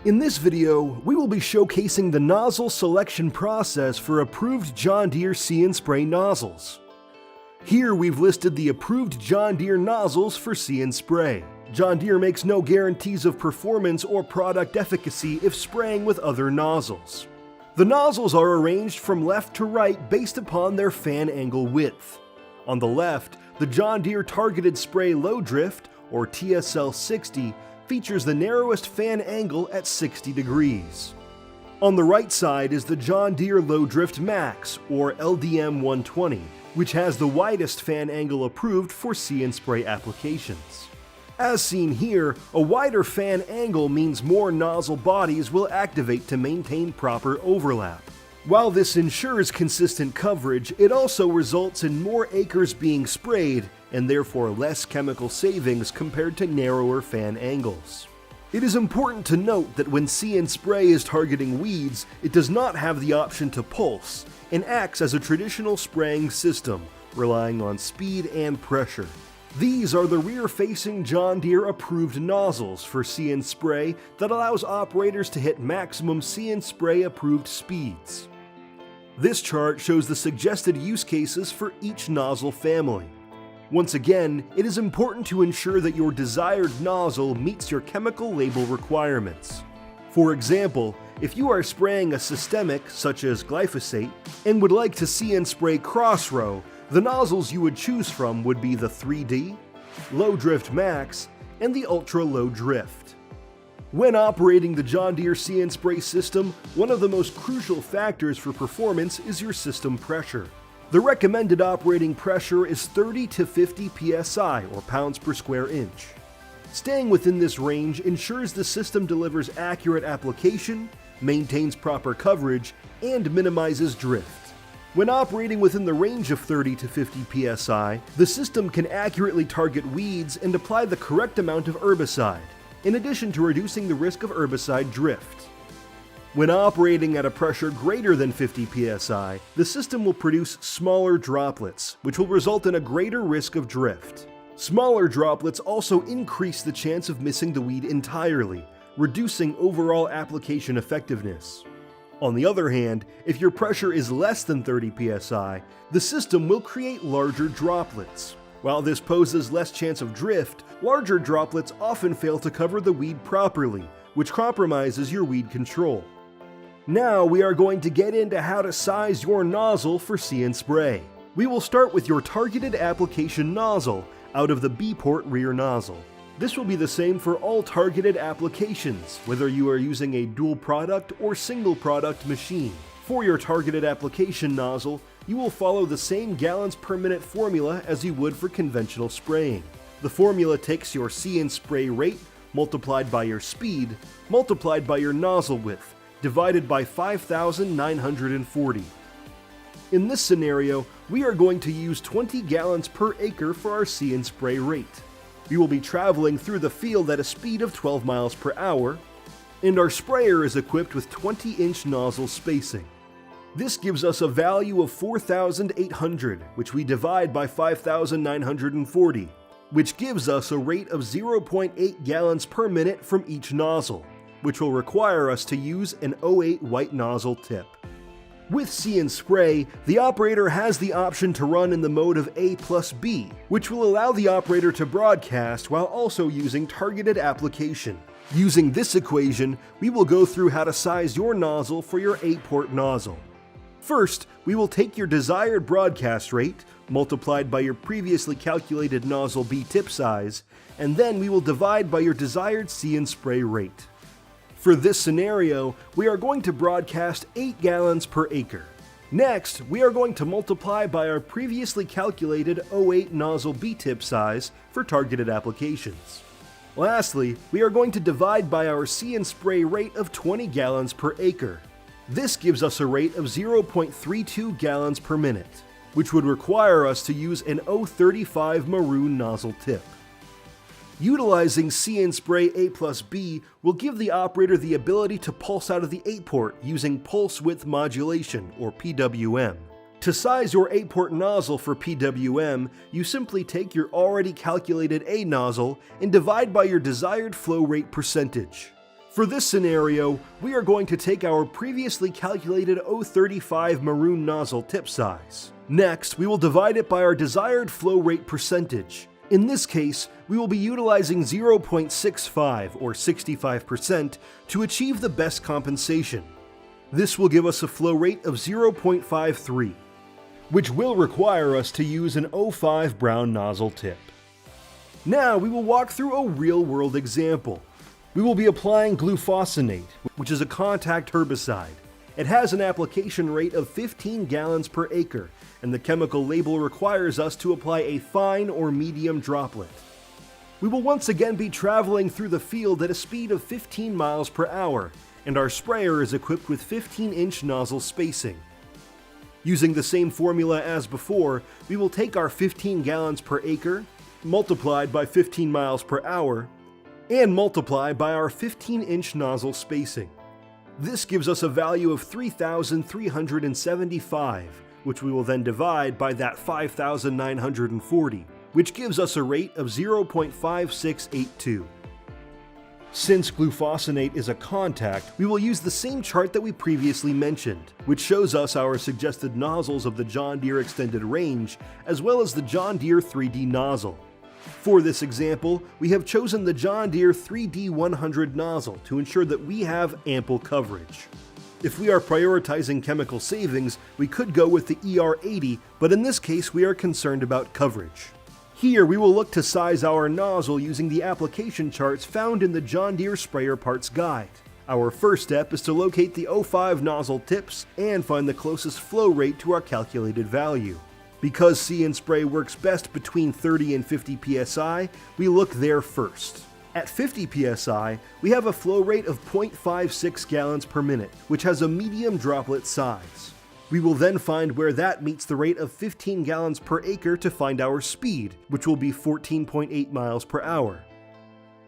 In this video, we will be showcasing the nozzle selection process for approved John Deere See & Spray nozzles. Here we've listed the approved John Deere nozzles for See & Spray. John Deere makes no guarantees of performance or product efficacy if spraying with other nozzles. The nozzles are arranged from left to right based upon their fan angle width. On the left, the John Deere Targeted Spray Low Drift, or TSL 60, features the narrowest fan angle at 60 degrees. On the right side is the John Deere Low Drift Max, or LDM 120, which has the widest fan angle approved for See & Spray applications. As seen here, a wider fan angle means more nozzle bodies will activate to maintain proper overlap. While this ensures consistent coverage, it also results in more acres being sprayed and therefore less chemical savings compared to narrower fan angles. It is important to note that when See & Spray is targeting weeds, it does not have the option to pulse and acts as a traditional spraying system, relying on speed and pressure. These are the rear-facing John Deere approved nozzles for See & Spray that allows operators to hit maximum See & Spray approved speeds. This chart shows the suggested use cases for each nozzle family. Once again, it is important to ensure that your desired nozzle meets your chemical label requirements. For example, if you are spraying a systemic such as glyphosate and would like to See & Spray cross-row, the nozzles you would choose from would be the 3D, Low Drift Max, and the Ultra Low Drift. When operating the John Deere See & Spray system, one of the most crucial factors for performance is your system pressure. The recommended operating pressure is 30 to 50 psi, or pounds per square inch. Staying within this range ensures the system delivers accurate application, maintains proper coverage, and minimizes drift. When operating within the range of 30 to 50 psi, the system can accurately target weeds and apply the correct amount of herbicide, in addition to reducing the risk of herbicide drift. When operating at a pressure greater than 50 psi, the system will produce smaller droplets, which will result in a greater risk of drift. Smaller droplets also increase the chance of missing the weed entirely, reducing overall application effectiveness. On the other hand, if your pressure is less than 30 psi, the system will create larger droplets. While this poses less chance of drift, larger droplets often fail to cover the weed properly, which compromises your weed control. Now we are going to get into how to size your nozzle for See & Spray. We will start with your targeted application nozzle out of the B-port rear nozzle. This will be the same for all targeted applications, whether you are using a dual product or single product machine. For your targeted application nozzle, you will follow the same gallons per minute formula as you would for conventional spraying. The formula takes your See & Spray rate multiplied by your speed multiplied by your nozzle width divided by 5,940. In this scenario, we are going to use 20 gallons per acre for our See & Spray rate. We will be traveling through the field at a speed of 12 miles per hour, and our sprayer is equipped with 20-inch nozzle spacing. This gives us a value of 4,800, which we divide by 5,940, which gives us a rate of 0.8 gallons per minute from each nozzle, which will require us to use an 08 white nozzle tip. With See & Spray, the operator has the option to run in the mode of A+B, which will allow the operator to broadcast while also using targeted application. Using this equation, we will go through how to size your nozzle for your 8-port nozzle. First, we will take your desired broadcast rate, multiplied by your previously calculated nozzle B tip size, and then we will divide by your desired See & Spray rate. For this scenario, we are going to broadcast 8 gallons per acre. Next, we are going to multiply by our previously calculated 08 nozzle B tip size for targeted applications. Lastly, we are going to divide by our See & Spray rate of 20 gallons per acre. This gives us a rate of 0.32 gallons per minute, which would require us to use an 035 maroon nozzle tip. Utilizing See & Spray A+B will give the operator the ability to pulse out of the 8-port using pulse width modulation, or PWM. To size your 8-port nozzle for PWM, you simply take your already calculated A nozzle and divide by your desired flow rate percentage. For this scenario, we are going to take our previously calculated 035 maroon nozzle tip size. Next, we will divide it by our desired flow rate percentage. In this case, we will be utilizing 0.65 or 65% to achieve the best compensation. This will give us a flow rate of 0.53, which will require us to use an 05 brown nozzle tip. Now we will walk through a real-world example. We will be applying glufosinate, which is a contact herbicide. It has an application rate of 15 gallons per acre, and the chemical label requires us to apply a fine or medium droplet. We will once again be traveling through the field at a speed of 15 miles per hour, and our sprayer is equipped with 15-inch nozzle spacing. Using the same formula as before, we will take our 15 gallons per acre, multiplied by 15 miles per hour, and multiply by our 15-inch nozzle spacing. This gives us a value of 3,375, which we will then divide by that 5,940, which gives us a rate of 0.5682. Since glufosinate is a contact, we will use the same chart that we previously mentioned, which shows us our suggested nozzles of the John Deere extended range, as well as the John Deere 3D nozzle. For this example, we have chosen the John Deere 3D 100 nozzle to ensure that we have ample coverage. If we are prioritizing chemical savings, we could go with the ER80, but in this case we are concerned about coverage. Here we will look to size our nozzle using the application charts found in the John Deere Sprayer Parts Guide. Our first step is to locate the 05 nozzle tips and find the closest flow rate to our calculated value. Because See & Spray works best between 30 and 50 psi, we look there first. At 50 psi, we have a flow rate of 0.56 gallons per minute, which has a medium droplet size. We will then find where that meets the rate of 15 gallons per acre to find our speed, which will be 14.8 miles per hour.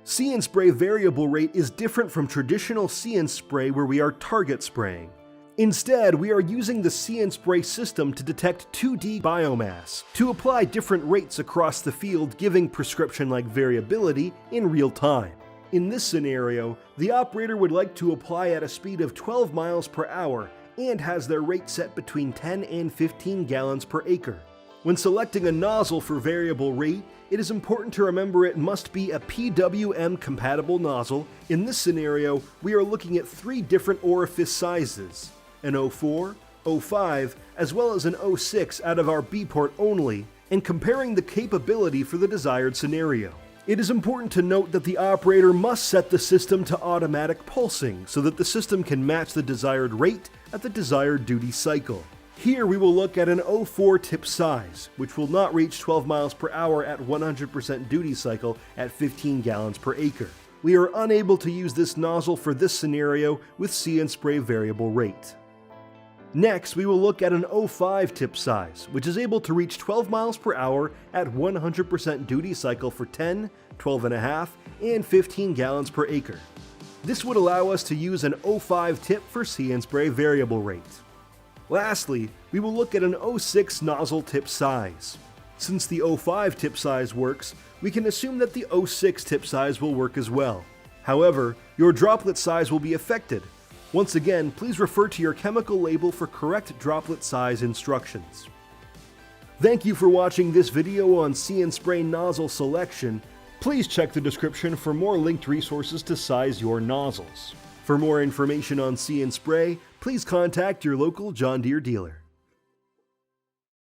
See & Spray variable rate is different from traditional See & Spray where we are target spraying. Instead, we are using the See & Spray system to detect 2D biomass to apply different rates across the field, giving prescription-like variability in real time. In this scenario, the operator would like to apply at a speed of 12 miles per hour and has their rate set between 10 and 15 gallons per acre. When selecting a nozzle for variable rate, it is important to remember it must be a PWM compatible nozzle. In this scenario, we are looking at 3 different orifice sizes: an 04, 05, as well as an 06 out of our B port only, and comparing the capability for the desired scenario. It is important to note that the operator must set the system to automatic pulsing so that the system can match the desired rate at the desired duty cycle. Here we will look at an 04 tip size, which will not reach 12 miles per hour at 100% duty cycle at 15 gallons per acre. We are unable to use this nozzle for this scenario with See & Spray variable rate. Next, we will look at an 05 tip size, which is able to reach 12 miles per hour at 100% duty cycle for 10, 12.5, and 15 gallons per acre. This would allow us to use an 05 tip for See & Spray variable rate. Lastly, we will look at an 06 nozzle tip size. Since the 05 tip size works, we can assume that the 06 tip size will work as well. However, your droplet size will be affected. Once again, please refer to your chemical label for correct droplet size instructions. Thank you for watching this video on See & Spray nozzle selection. Please check the description for more linked resources to size your nozzles. For more information on See & Spray, please contact your local John Deere dealer.